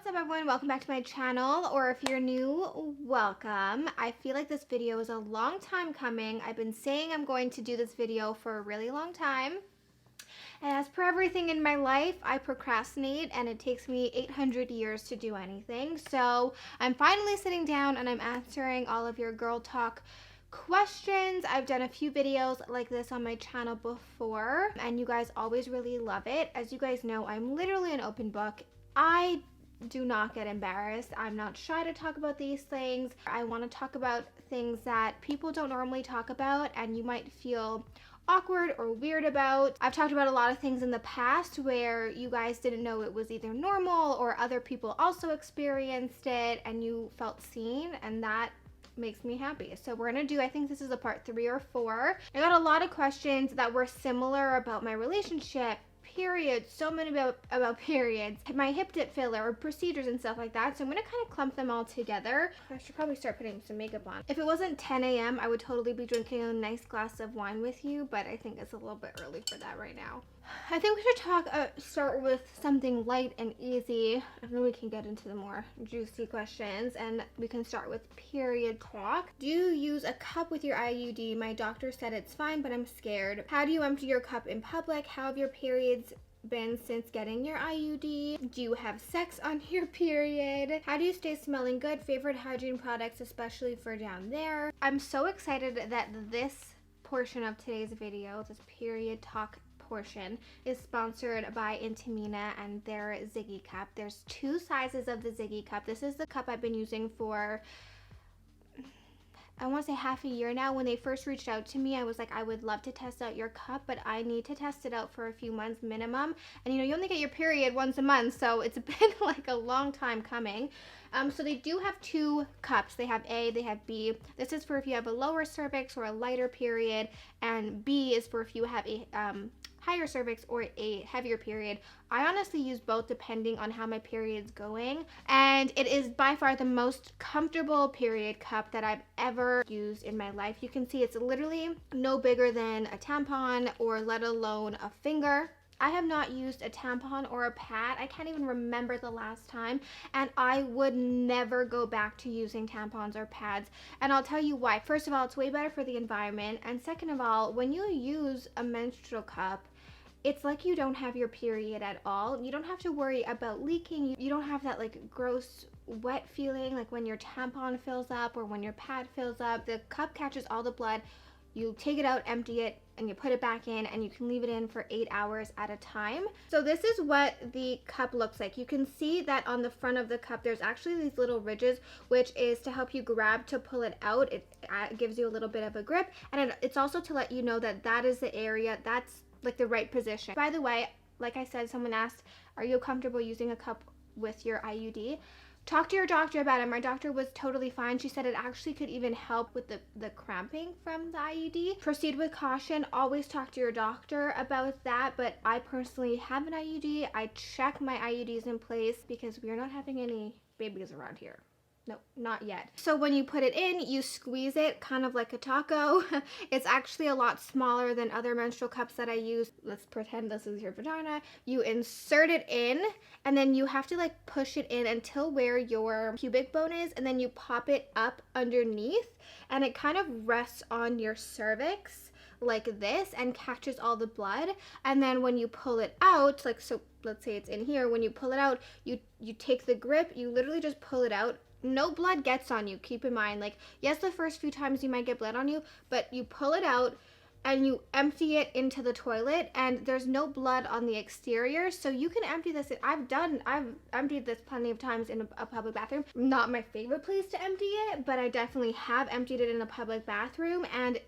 What's up everyone, welcome back to my channel, or if you're new, welcome. I feel like this video is a long time coming. I've been saying I'm going to do this video for a really long time. And as per everything in my life, I procrastinate and it takes me 800 years to do anything. So I'm finally sitting down and I'm answering all of your girl talk questions. I've done a few videos like this on my channel before and you guys always really love it. As you guys know, I'm literally an open book. I do not get embarrassed. I'm not shy to talk about these things. I want to talk about things that people don't normally talk about and you might feel awkward or weird about. I've talked about a lot of things in the past where you guys didn't know it was either normal or other people also experienced it and you felt seen, and that makes me happy. So we're gonna do, I think this is a part 3 or 4. I got a lot of questions that were similar about my relationship, periods, so many about periods, my hip dip filler or procedures and stuff like that. So I'm gonna kind of clump them all together. I should probably start putting some makeup on. If it wasn't 10 a.m. I would totally be drinking a nice glass of wine with you, but I think it's a little bit early for that right now. I think we should start with something light and easy, and then we can get into the more juicy questions, and we can start with period talk. Do you use a cup with your IUD? My doctor said it's fine, but I'm scared. How do you empty your cup in public? How have your periods been since getting your IUD? Do you have sex on your period? How do you stay smelling good? Favorite hygiene products, especially for down there? I'm so excited that this portion of today's video, this period talk portion, is sponsored by Intimina and their Ziggy cup. There's 2 sizes of the Ziggy cup. This is the cup I've been using for, I want to say half a year now. When they first reached out to me, I was like, I would love to test out your cup, but I need to test it out for a few months minimum. And you know, you only get your period once a month, so it's been like a long time coming. So they do have 2 cups. They have A, they have B. This is for if you have a lower cervix or a lighter period, and B is for if you have a higher cervix or a heavier period. I honestly use both depending on how my period's going, and it is by far the most comfortable period cup that I've ever used in my life. You can see it's literally no bigger than a tampon or let alone a finger. I have not used a tampon or a pad. I can't even remember the last time, and I would never go back to using tampons or pads, and I'll tell you why. First of all, it's way better for the environment, and second of all, when you use a menstrual cup, it's like you don't have your period at all. You don't have to worry about leaking. You don't have that like gross wet feeling like when your tampon fills up or when your pad fills up. The cup catches all the blood. You take it out, empty it, and you put it back in, and you can leave it in for 8 hours at a time. So this is what the cup looks like. You can see that on the front of the cup, there's actually these little ridges, which is to help you grab to pull it out. It gives you a little bit of a grip, and it's also to let you know that that is the area, that's like the right position. By the way, like I said, someone asked, are you comfortable using a cup with your IUD? Talk to your doctor about it. My doctor was totally fine. She said it actually could even help with the cramping from the IUD. Proceed with caution. Always talk to your doctor about that, but I personally have an IUD. I check my IUDs in place because we are not having any babies around here. No, not yet. So when you put it in, you squeeze it kind of like a taco. It's actually a lot smaller than other menstrual cups that I use. Let's pretend this is your vagina. You insert it in, and then you have to like push it in until where your pubic bone is, and then you pop it up underneath, and it kind of rests on your cervix like this and catches all the blood. And then when you pull it out, like, so let's say it's in here, when you pull it out, you take the grip, you literally just pull it out. No blood gets on you, keep in mind. Like, yes, the first few times you might get blood on you, but you pull it out and you empty it into the toilet, and there's no blood on the exterior, so you can empty this. I've emptied this plenty of times in a public bathroom. Not my favorite place to empty it, but I definitely have emptied it in a public bathroom, and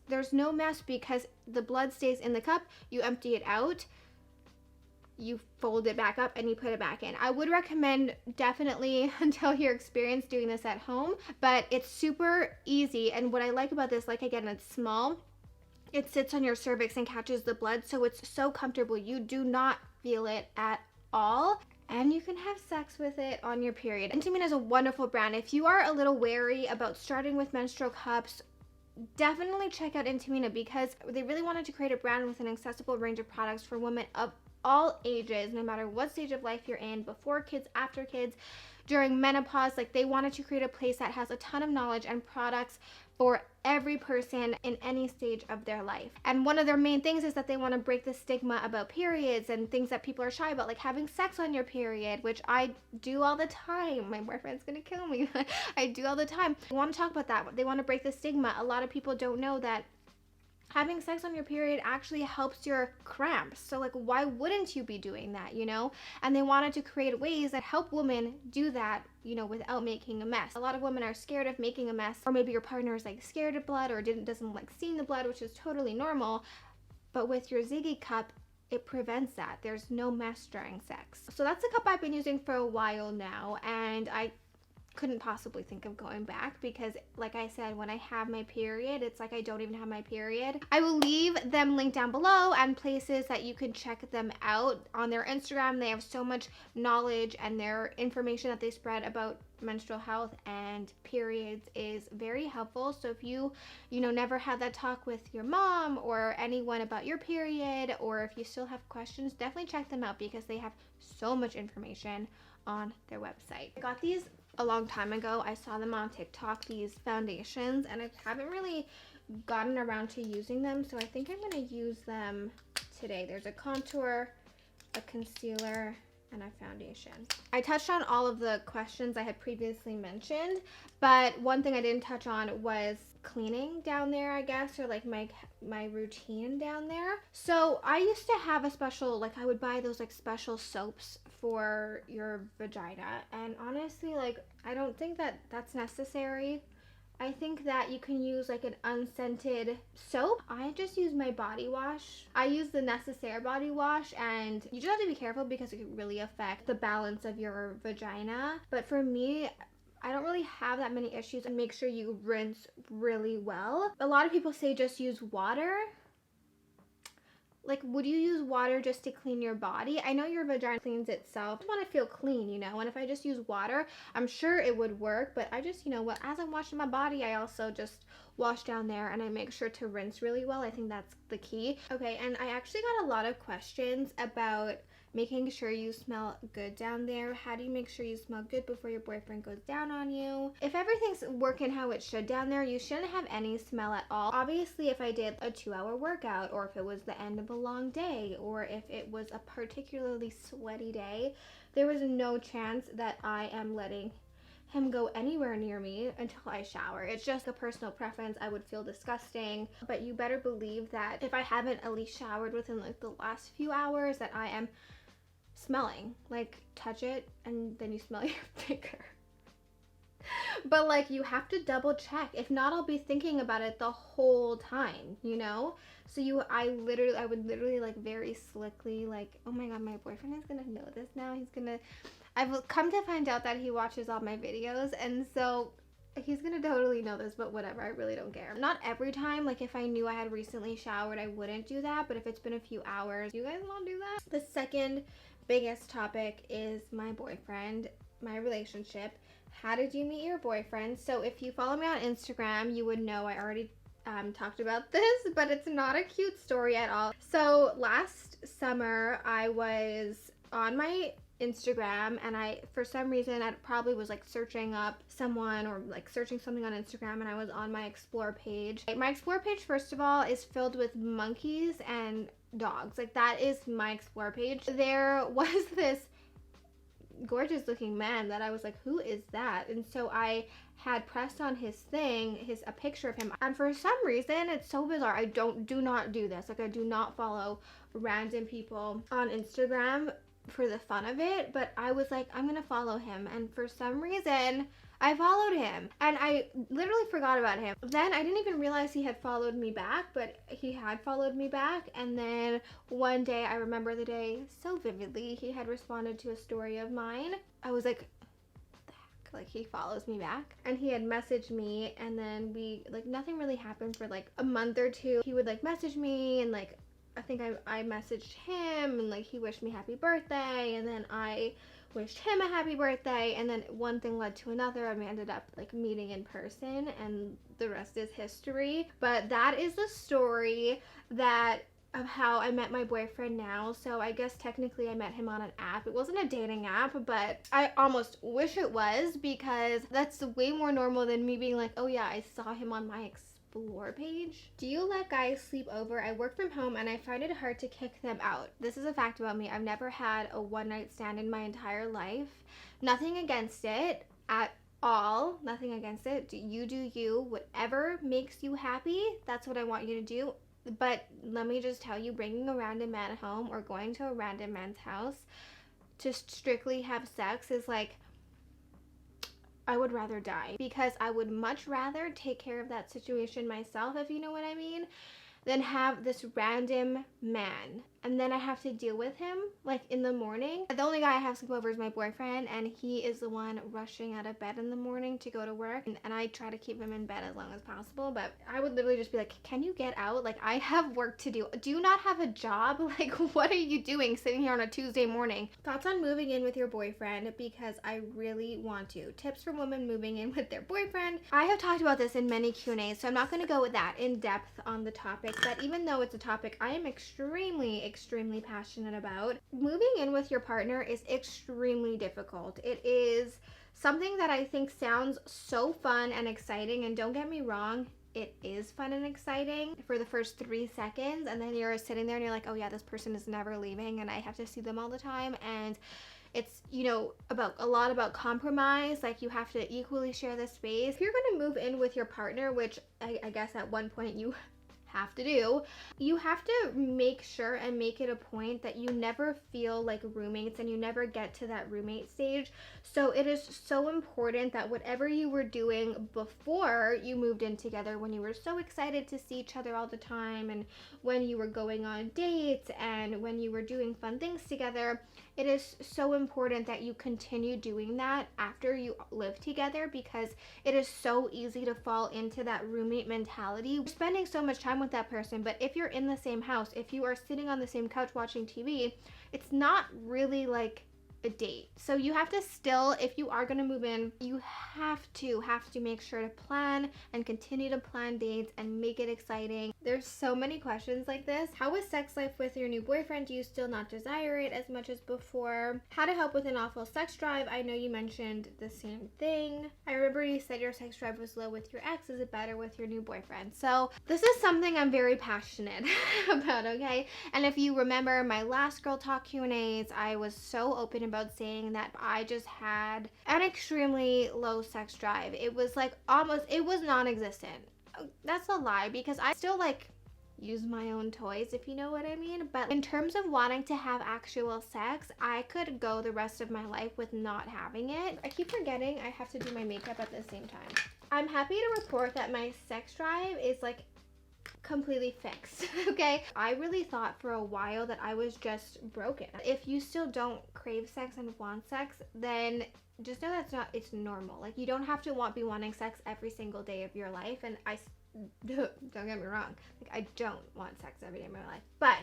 there's no mess because the blood stays in the cup. You empty it out, you fold it back up, and you put it back in. I would recommend definitely until you're experienced doing this at home, but it's super easy. And what I like about this, like again, it's small. It sits on your cervix and catches the blood, so it's so comfortable. You do not feel it at all, and you can have sex with it on your period. Intimina is a wonderful brand. If you are a little wary about starting with menstrual cups, definitely check out Intimina because they really wanted to create a brand with an accessible range of products for women of all ages, no matter what stage of life you're in, before kids, after kids, during menopause. Like, they wanted to create a place that has a ton of knowledge and products for every person in any stage of their life. And one of their main things is that they want to break the stigma about periods and things that people are shy about, like having sex on your period, which I do all the time. My boyfriend's gonna kill me. I do all the time. They want to talk about that. They want to break the stigma. A lot of people don't know that having sex on your period actually helps your cramps. So like, why wouldn't you be doing that, you know? And they wanted to create ways that help women do that, you know, without making a mess. A lot of women are scared of making a mess, or maybe your partner is like scared of blood or doesn't like seeing the blood, which is totally normal. But with your Ziggy cup, it prevents that. There's no mess during sex. So that's a cup I've been using for a while now, and I couldn't possibly think of going back because, like I said, when I have my period, it's like I don't even have my period. I will leave them linked down below and places that you can check them out on their Instagram. They have so much knowledge, and their information that they spread about menstrual health and periods is very helpful. So if you know, never had that talk with your mom or anyone about your period, or if you still have questions, definitely check them out because they have so much information on their website. I got these a long time ago. I saw them on TikTok, these foundations, and I haven't really gotten around to using them, so I think I'm going to use them today. There's a contour, a concealer, and a foundation. I touched on all of the questions I had previously mentioned, but one thing I didn't touch on was cleaning down there, I guess, or like my routine down there. So I used to have a special, like, I would buy those like special soaps for your vagina, and honestly, like, I don't think that that's necessary. I think that you can use like an unscented soap. I just use my body wash. I use the Necessaire body wash, and you just have to be careful because it can really affect the balance of your vagina. But for me, I don't really have that many issues, and make sure you rinse really well. A lot of people say just use water. Like, would you use water just to clean your body? I know your vagina cleans itself. I just want to feel clean, you know, and if I just use water, I'm sure it would work, but I just, you know what, as I'm washing my body, I also just wash down there, and I make sure to rinse really well. I think that's the key. Okay, and I actually got a lot of questions about making sure you smell good down there. How do you make sure you smell good before your boyfriend goes down on you? If everything's working how it should down there, you shouldn't have any smell at all. Obviously, if I did a 2-hour workout, or if it was the end of a long day, or if it was a particularly sweaty day, there was no chance that I am letting him go anywhere near me until I shower. It's just a personal preference. I would feel disgusting, but you better believe that if I haven't at least showered within like the last few hours, that I am smelling. Like, touch it and then you smell your finger. But like, you have to double check. If not, I'll be thinking about it the whole time, you know? So I would literally like very slickly, like, oh my god, my boyfriend is gonna know this now. I've come to find out that he watches all my videos, and so he's gonna totally know this, but whatever, I really don't care. Not every time, like if I knew I had recently showered, I wouldn't do that, but if it's been a few hours, you guys won't do that? The second biggest topic is my boyfriend, my relationship. How did you meet your boyfriend? So if you follow me on Instagram, you would know I already talked about this, but it's not a cute story at all. So last summer, I was on my Instagram, and for some reason, I probably was like searching up someone or like searching something on Instagram, and I was on my explore page. My explore page, first of all, is filled with monkeys and dogs. Like, that is my explore page. There was this gorgeous looking man that I was like, who is that? And so I had pressed on his thing, a picture of him, and for some reason, it's so bizarre, I do not do this. Like, I do not follow random people on Instagram for the fun of it, but I was like, I'm gonna follow him, and for some reason I followed him, and I literally forgot about him. Then I didn't even realize he had followed me back, but he had followed me back. And then one day, I remember the day so vividly, he had responded to a story of mine. I was like, what the heck? Like, he follows me back, and he had messaged me, and then nothing really happened for like a month or two. He would like message me, and like I think I messaged him, and like he wished me happy birthday, and then I wished him a happy birthday, and then one thing led to another, and we ended up like meeting in person, and the rest is history. But that is the story that of how I met my boyfriend now. So I guess technically I met him on an app. It wasn't a dating app, but I almost wish it was, because that's way more normal than me being like, oh yeah, I saw him on my explore page. Do you let guys sleep over? I work from home and I find it hard to kick them out. This is a fact about me. I've never had a one night stand in my entire life. Nothing against it at all. Nothing against it. You do you. Whatever makes you happy, that's what I want you to do. But let me just tell you, bringing a random man home or going to a random man's house to strictly have sex is like, I would rather die, because I would much rather take care of that situation myself, if you know what I mean, than have this random man and then I have to deal with him like in the morning. The only guy I have sleep over is my boyfriend, and he is the one rushing out of bed in the morning to go to work, and I try to keep him in bed as long as possible. But I would literally just be like, can you get out? Like, I have work to do. Do you not have a job? Like, what are you doing sitting here on a Tuesday morning? Thoughts on moving in with your boyfriend, because I really want to. Tips for women moving in with their boyfriend. I have talked about this in many Q&As, so I'm not going to go with that in depth on the topic, but even though it's a topic I am extremely passionate about, moving in with your partner is extremely difficult. It is something that I think sounds so fun and exciting, and don't get me wrong, it is fun and exciting for the first 3 seconds, and then you're sitting there and you're like, oh yeah, this person is never leaving and I have to see them all the time, and it's, you know, about a lot about compromise. Like, you have to equally share the space. If you're going to move in with your partner, which I guess at one point you have to do, you have to make sure and make it a point that you never feel like roommates and you never get to that roommate stage. So it is so important that whatever you were doing before you moved in together, when you were so excited to see each other all the time, and when you were going on dates and when you were doing fun things together, it is so important that you continue doing that after you live together, because it is so easy to fall into that roommate mentality. You're spending so much time with that person, but if you're in the same house, if you are sitting on the same couch watching TV, it's not really like a date. So you have to still, if you are going to move in, you have to make sure to plan and continue to plan dates and make it exciting. There's so many questions like this. How is sex life with your new boyfriend? Do you still not desire it as much as before? How to help with an awful sex drive? I know you mentioned the same thing. I remember you said your sex drive was low with your ex. Is it better with your new boyfriend? So this is something I'm very passionate about, okay? And if you remember my last Girl Talk Q&As, I was so open about saying that I just had an extremely low sex drive. It was like it was non-existent. That's a lie, because I still like use my own toys, if you know what I mean. But in terms of wanting to have actual sex, I could go the rest of my life with not having it. I keep forgetting I have to do my makeup at the same time. I'm happy to report that my sex drive is like completely fixed. Okay, I really thought for a while that I was just broken. If you still don't crave sex and want sex, then just know it's normal. Like, you don't have to be wanting sex every single day of your life, and don't get me wrong, like, I don't want sex every day of my life, but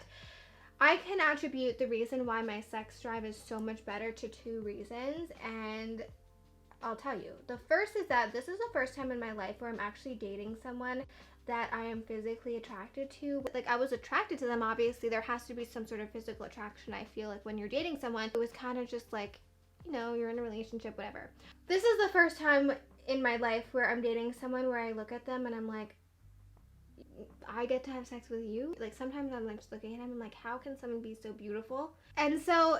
I can attribute the reason why my sex drive is so much better to 2 reasons, and I'll tell you. The first is that this is the first time in my life where I'm actually dating someone that I am physically attracted to. Like, I was attracted to them, obviously. There has to be some sort of physical attraction, I feel like, when you're dating someone. It was kind of just like, you know, you're in a relationship, whatever. This is the first time in my life where I'm dating someone where I look at them and I'm like, I get to have sex with you. Like, sometimes I'm like just looking at him and I'm like, how can someone be so beautiful? And so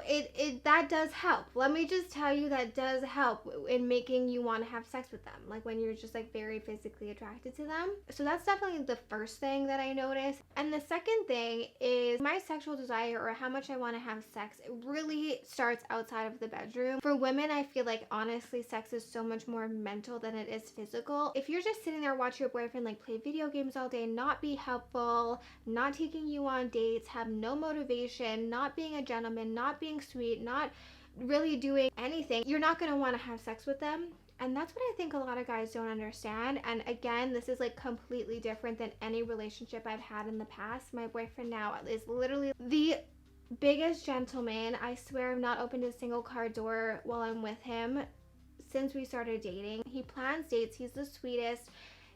that does help. Let me just tell you, that does help in making you want to have sex with them, like when you're just like very physically attracted to them. So that's definitely the first thing that I noticed. And the second thing is my sexual desire, or how much I want to have sex, it really starts outside of the bedroom. For women, I feel like honestly sex is so much more mental than it is physical. If you're just sitting there watching your boyfriend like play video games all day, not be helpful, not taking you on dates, have no motivation, not being a gentleman, not being sweet, not really doing anything, you're not going to want to have sex with them. And that's what I think a lot of guys don't understand. And again, this is like completely different than any relationship I've had in the past. My boyfriend now is literally the biggest gentleman. I swear I've not opened a single car door while I'm with him since we started dating. He plans dates. He's the sweetest.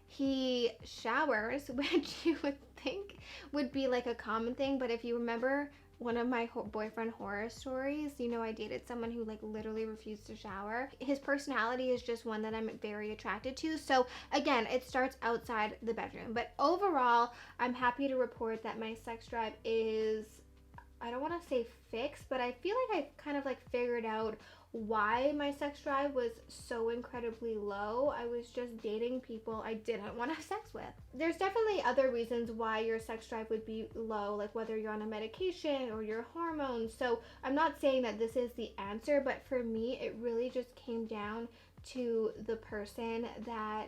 He showers, which you would think would be like a common thing, but if you remember one of my boyfriend horror stories, you know, I dated someone who like literally refused to shower. His personality is just one that I'm very attracted to. So again, it starts outside the bedroom, but overall, I'm happy to report that my sex drive is, I don't want to say fixed, but I feel like I kind of like figured out why my sex drive was so incredibly low. I was just dating people I didn't want to have sex with. There's definitely other reasons why your sex drive would be low, like whether you're on a medication or your hormones. So I'm not saying that this is the answer, but for me, it really just came down to the person that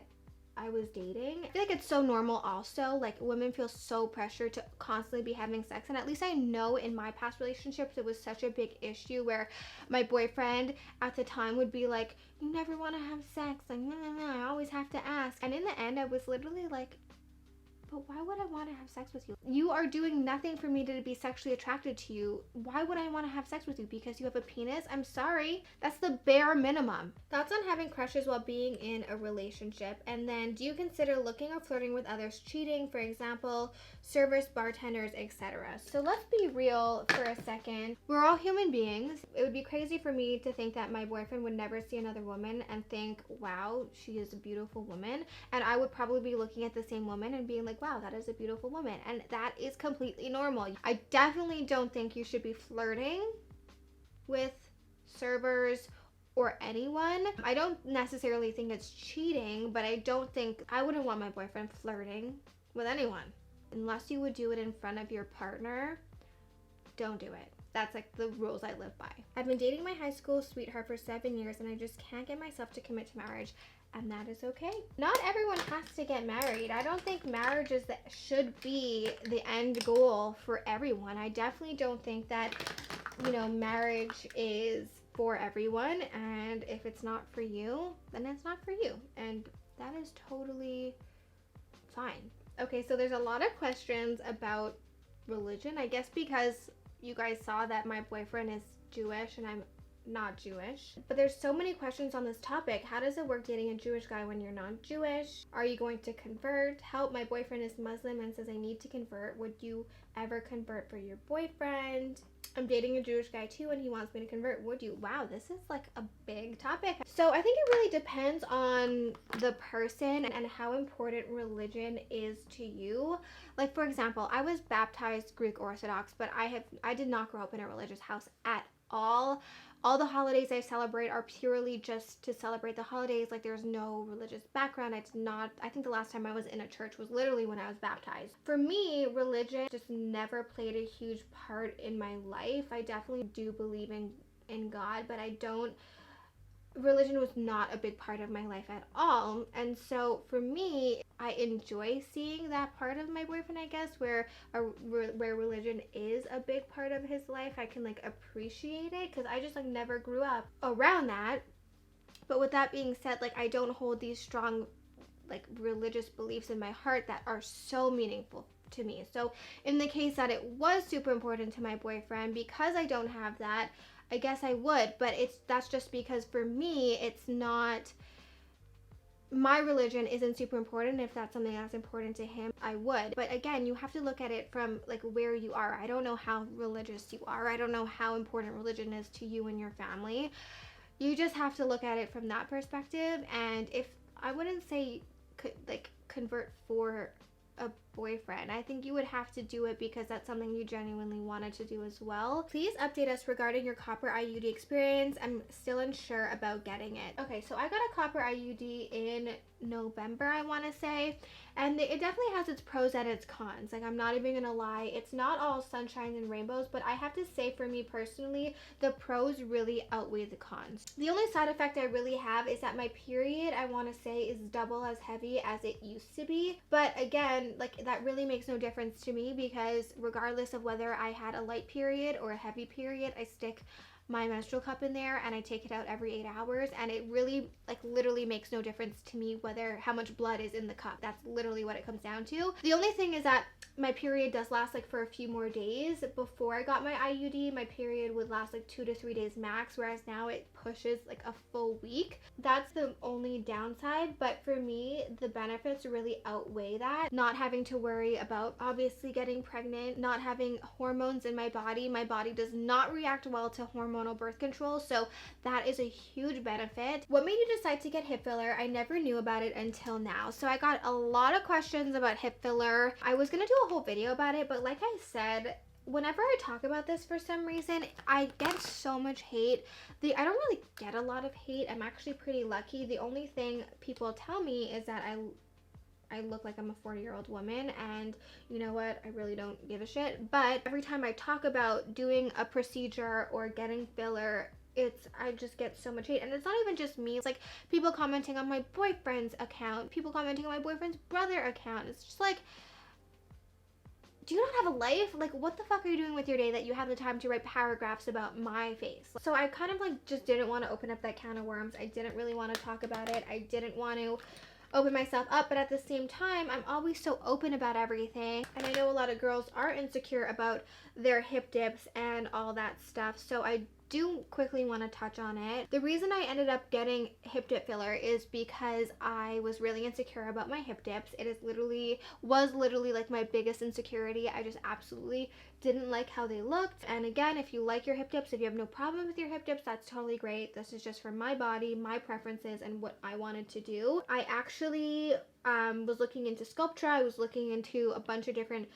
I was dating. I feel like it's so normal also, like women feel so pressured to constantly be having sex, and at least I know in my past relationships it was such a big issue where my boyfriend at the time would be like, you never want to have sex, like no, I always have to ask. And in the end I was literally like, but why would I want to have sex with you? You are doing nothing for me to be sexually attracted to you. Why would I want to have sex with you? Because you have a penis? I'm sorry. That's the bare minimum. Thoughts on having crushes while being in a relationship? And then, do you consider looking or flirting with others cheating? For example, servers, bartenders, etc. So let's be real for a second. We're all human beings. It would be crazy for me to think that my boyfriend would never see another woman and think, wow, she is a beautiful woman. And I would probably be looking at the same woman and being like, wow, that is a beautiful woman. And that is completely normal. I definitely don't think you should be flirting with servers or anyone. I don't necessarily think it's cheating, but I wouldn't want my boyfriend flirting with anyone. Unless you would do it in front of your partner, don't do it. That's like the rules I live by. I've been dating my high school sweetheart for 7 years and I just can't get myself to commit to marriage. And that is okay. Not everyone has to get married. I don't think marriage should be the end goal for everyone. I definitely don't think that, you know, marriage is for everyone. And if it's not for you, then it's not for you. And that is totally fine. Okay, so there's a lot of questions about religion. I guess because you guys saw that my boyfriend is Jewish and I'm not Jewish. But there's so many questions on this topic. How does it work dating a Jewish guy when you're not Jewish? Are you going to convert? Help, my boyfriend is Muslim and says I need to convert. Would you ever convert for your boyfriend? I'm dating a Jewish guy too and he wants me to convert. Would you? Wow, this is like a big topic. So I think it really depends on the person and how important religion is to you. Like for example, I was baptized Greek Orthodox, but I did not grow up in a religious house at all. All the holidays I celebrate are purely just to celebrate the holidays. Like there's no religious background. I think the last time I was in a church was literally when I was baptized. For me, religion just never played a huge part in my life. I definitely do believe in God, but religion was not a big part of my life at all. And so for me, I enjoy seeing that part of my boyfriend, I guess, where religion is a big part of his life. I can like appreciate it because I just like never grew up around that. But with that being said, like I don't hold these strong like religious beliefs in my heart that are so meaningful to me. So in the case that it was super important to my boyfriend, because I don't have that, I guess I would, but that's just because for me, it's not, my religion isn't super important. If that's something that's important to him, I would. But again, you have to look at it from like where you are. I don't know how religious you are. I don't know how important religion is to you and your family. You just have to look at it from that perspective. And I wouldn't say convert for a boyfriend. I think you would have to do it because that's something you genuinely wanted to do as well. Please update us regarding your copper IUD experience. I'm still unsure about getting it. Okay, so I got a copper IUD in November, I want to say, and it definitely has its pros and its cons. Like I'm not even gonna lie, it's not all sunshine and rainbows, but I have to say for me personally, the pros really outweigh the cons. The only side effect I really have is that my period, I want to say, is double as heavy as it used to be. But again, like that really makes no difference to me because regardless of whether I had a light period or a heavy period, I stick my menstrual cup in there and I take it out every 8 hours, and it really, like, literally makes no difference to me whether how much blood is in the cup. That's literally what it comes down to. The only thing is that my period does last like for a few more days. Before I got my IUD, my period would last like 2 to 3 days max, whereas now it pushes like a full week. That's the only downside, but for me, the benefits really outweigh that. Not having to worry about obviously getting pregnant, not having hormones in my body. My body does not react well to hormonal birth control, so that is a huge benefit. What made you decide to get hip filler? I never knew about it until now. So I got a lot of questions about hip filler. I was gonna do a whole video about it, but like I said, whenever I talk about this, for some reason, I get so much hate. I don't really get a lot of hate. I'm actually pretty lucky. The only thing people tell me is that I look like I'm a 40-year-old woman, and you know what? I really don't give a shit. But every time I talk about doing a procedure or getting filler, I just get so much hate. And it's not even just me. It's like people commenting on my boyfriend's account, people commenting on my boyfriend's brother account. It's just like, do you not have a life? Like, what the fuck are you doing with your day that you have the time to write paragraphs about my face? So I kind of like just didn't want to open up that can of worms. I didn't really want to talk about it. I didn't want to open myself up, but at the same time, I'm always so open about everything. And I know a lot of girls are insecure about their hip dips and all that stuff, so I do quickly want to touch on it. The reason I ended up getting hip dip filler is because I was really insecure about my hip dips. It was literally like my biggest insecurity. I just absolutely didn't like how they looked. And again, if you like your hip dips, if you have no problem with your hip dips, that's totally great. This is just for my body, my preferences, and what I wanted to do. I actually was looking into Sculptra. I was looking into a bunch of different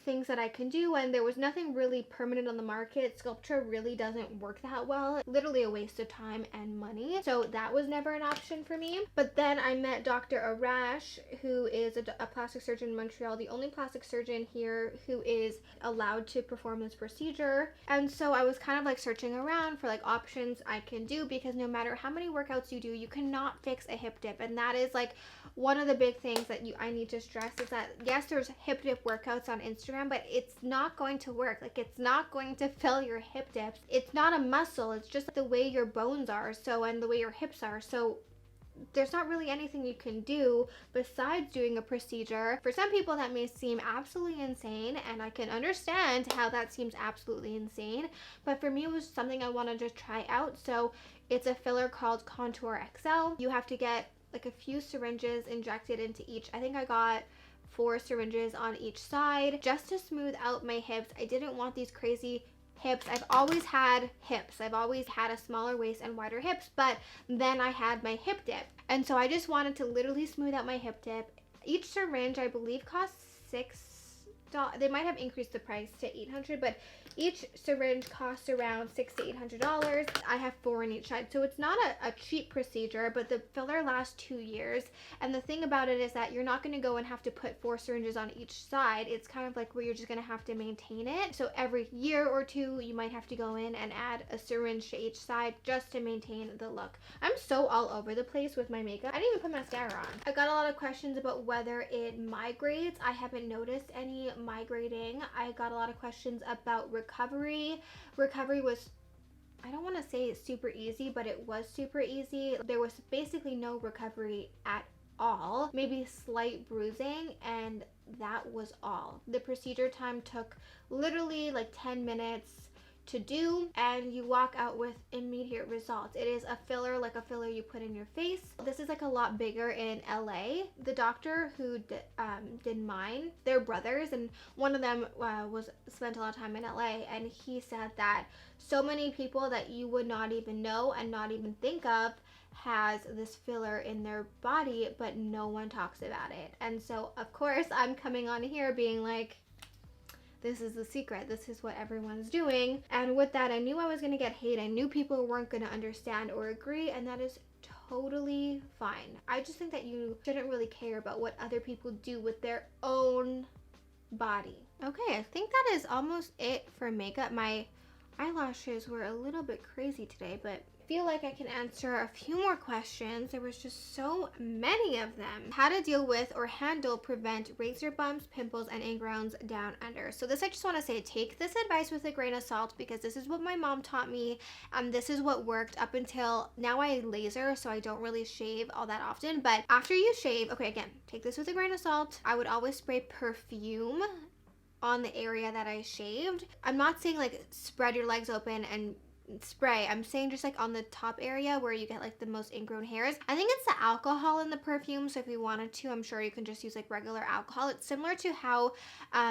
things that I can do, and there was nothing really permanent on the market. Sculptra really doesn't work that well. Literally a waste of time and money. So that was never an option for me. But then I met Dr. Arash, who is a plastic surgeon in Montreal, the only plastic surgeon here who is allowed to perform this procedure. And so I was kind of like searching around for like options I can do, because no matter how many workouts you do, you cannot fix a hip dip. And that is like one of the big things that I need to stress, is that yes, there's hip dip workouts on Instagram, but it's not going to work. Like, it's not going to fill your hip dips. It's not a muscle. It's just the way your bones are, and the way your hips are. So there's not really anything you can do besides doing a procedure. For some people that may seem absolutely insane, and I can understand how that seems absolutely insane, but for me it was something I wanted to try out. So it's a filler called Contour XL. You have to get like a few syringes injected into each. I think I got 4 syringes on each side just to smooth out my hips. I didn't want these crazy hips. I've always had hips. I've always had a smaller waist and wider hips, but then I had my hip dip. And so I just wanted to literally smooth out my hip dip. Each syringe, I believe, costs $6. They might have increased the price to $800, but each syringe costs around $600 to $800. I have 4 on each side, so it's not a cheap procedure, but the filler lasts 2 years. And the thing about it is that you're not going to go and have to put 4 syringes on each side. It's kind of like where you're just going to have to maintain it. So every year or 2, you might have to go in and add a syringe to each side just to maintain the look. I'm so all over the place with my makeup. I didn't even put mascara on. I got a lot of questions about whether it migrates. I haven't noticed any migrating. I got a lot of questions about recovery. Recovery was, I don't want to say it's super easy, but it was super easy. There was basically no recovery at all, maybe slight bruising, and that was all. The procedure time took literally like 10 minutes to do, and you walk out with immediate results. It is a filler, like a filler you put in your face. This is like a lot bigger in LA. The doctor who did mine, they're brothers, and one of them spent a lot of time in LA, and he said that so many people that you would not even know and not even think of has this filler in their body, but no one talks about it. And so of course I'm coming on here being like, this is the secret. This is what everyone's doing. And with that, I knew I was going to get hate. I knew people weren't going to understand or agree, and that is totally fine. I just think that you shouldn't really care about what other people do with their own body. Okay, I think that is almost it for makeup. My eyelashes were a little bit crazy today, but Feel like I can answer a few more questions. There was just so many of them. How to deal with or handle prevent razor bumps, pimples, and ingrowns down under. So this, I just want to say, take this advice with a grain of salt, because this is what my mom taught me. This is what worked up until now. I laser, so I don't really shave all that often. But after you shave, okay, again, take this with a grain of salt. I would always spray perfume on the area that I shaved. I'm not saying like spread your legs open and spray. I'm saying just like on the top area where you get like the most ingrown hairs. I think it's the alcohol in the perfume, so if you wanted to, I'm sure you can just use like regular alcohol. It's similar to how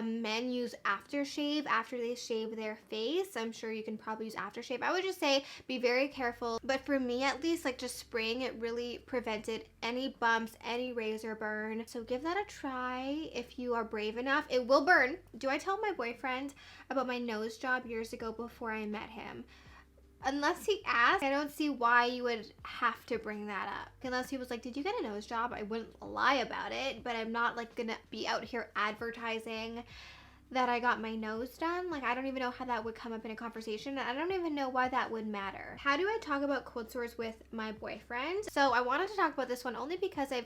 men use aftershave after they shave their face. I'm sure you can probably use aftershave. I would just say be very careful, but for me at least, like just spraying it really prevented any bumps, any razor burn. So give that a try if you are brave enough. It will burn. Do I tell my boyfriend about my nose job years ago before I met him? Unless he asked, I don't see why you would have to bring that up. Unless he was like, did you get a nose job? I wouldn't lie about it, but I'm not like gonna be out here advertising that I got my nose done. Like, I don't even know how that would come up in a conversation. I don't even know why that would matter. How do I talk about cold sores with my boyfriend? So I wanted to talk about this one only because I've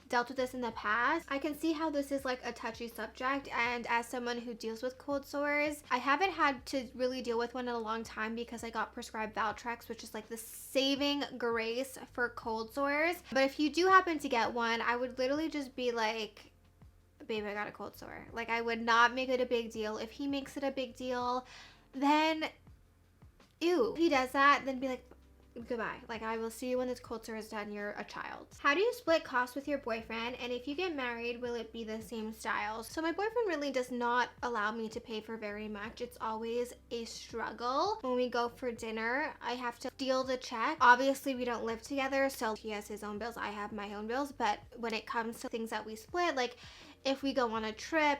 dealt with this in the past. I can see how this is like a touchy subject, and as someone who deals with cold sores, I haven't had to really deal with one in a long time because I got prescribed Valtrex, which is like the saving grace for cold sores. But if you do happen to get one, I would literally just be like, babe, I got a cold sore. Like, I would not make it a big deal. If he makes it a big deal, then ew. If he does that, then be like, goodbye. Like, I will see you when this cold sore is done. You're a child. How do you split costs with your boyfriend? And if you get married, will it be the same styles? So my boyfriend really does not allow me to pay for very much. It's always a struggle. When we go for dinner, I have to deal the check. Obviously, we don't live together, so he has his own bills. I have my own bills. But when it comes to things that we split, like if we go on a trip,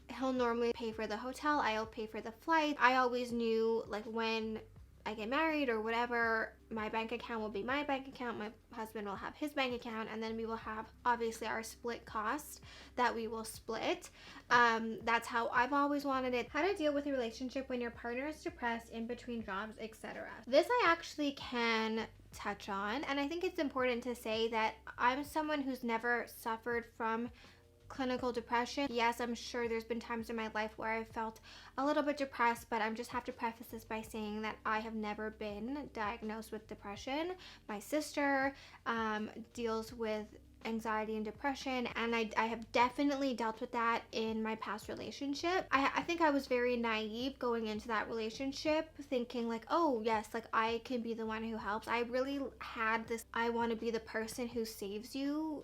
he'll normally pay for the hotel. I'll pay for the flight. I always knew, like, when I get married or whatever, my bank account will be my bank account, my husband will have his bank account, and then we will have obviously our split cost that we will split. That's how I've always wanted it. How to deal with a relationship when your partner is depressed, in between jobs, etc. This I actually can touch on, and I think it's important to say that I'm someone who's never suffered from clinical depression. Yes, I'm sure there's been times in my life where I felt a little bit depressed, but I'm just have to preface this by saying that I have never been diagnosed with depression. My sister deals with anxiety and depression, and I have definitely dealt with that in my past relationship. I think I was very naive going into that relationship, thinking like, oh yes, like I can be the one who helps. I really had this I want to be the person who saves you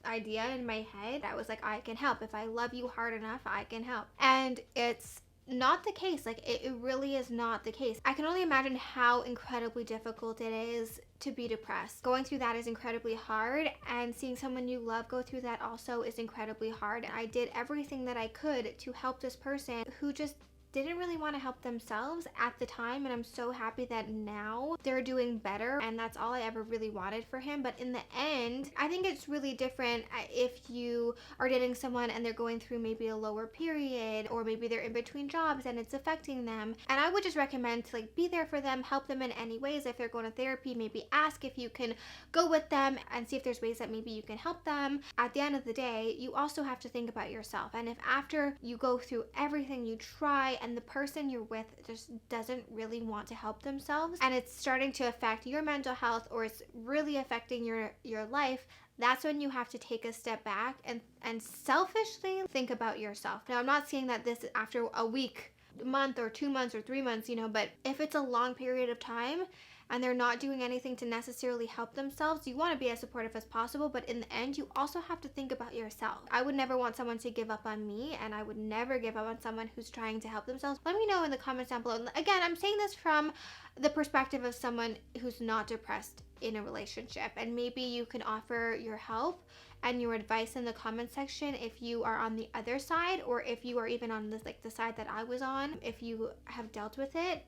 idea in my head. I was like, I can help. If I love you hard enough, I can help. And it's not the case. Like, it really is not the case. I can only imagine how incredibly difficult it is to be depressed. Going through that is incredibly hard, and seeing someone you love go through that also is incredibly hard. I did everything that I could to help this person who just didn't really want to help themselves at the time, and I'm so happy that now they're doing better, and that's all I ever really wanted for him. But in the end, I think it's really different if you are dating someone and they're going through maybe a lower period, or maybe they're in between jobs and it's affecting them. And I would just recommend to like be there for them, help them in any ways. If they're going to therapy, maybe ask if you can go with them and see if there's ways that maybe you can help them. At the end of the day, you also have to think about yourself, and if after you go through everything, you try and the person you're with just doesn't really want to help themselves, and it's starting to affect your mental health, or it's really affecting your life, that's when you have to take a step back and selfishly think about yourself. Now, I'm not saying that this is after a week, month, or 2 months, or 3 months, but if it's a long period of time and they're not doing anything to necessarily help themselves, you want to be as supportive as possible, but in the end, you also have to think about yourself. I would never want someone to give up on me, and I would never give up on someone who's trying to help themselves. Let me know in the comments down below. Again, I'm saying this from the perspective of someone who's not depressed in a relationship, and maybe you can offer your help and your advice in the comment section if you are on the other side, or if you are even on this, like the side that I was on, if you have dealt with it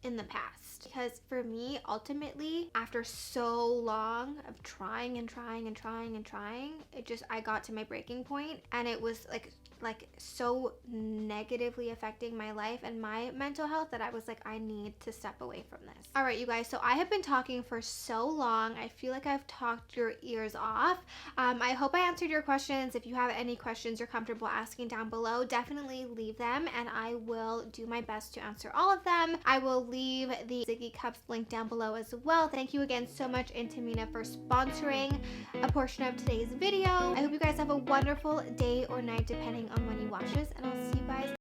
in the past. Because for me, ultimately, after so long of trying, I got to my breaking point, and it was like like so negatively affecting my life and my mental health that I was like, I need to step away from this. All right, you guys, so I have been talking for so long. I feel like I've talked your ears off. I hope I answered your questions. If you have any questions you're comfortable asking down below, definitely leave them and I will do my best to answer all of them. I will leave the Ziggy Cups link down below as well. Thank you again so much, Intamina, for sponsoring a portion of today's video. I hope you guys have a wonderful day or night depending on when you watch this, and I'll see you guys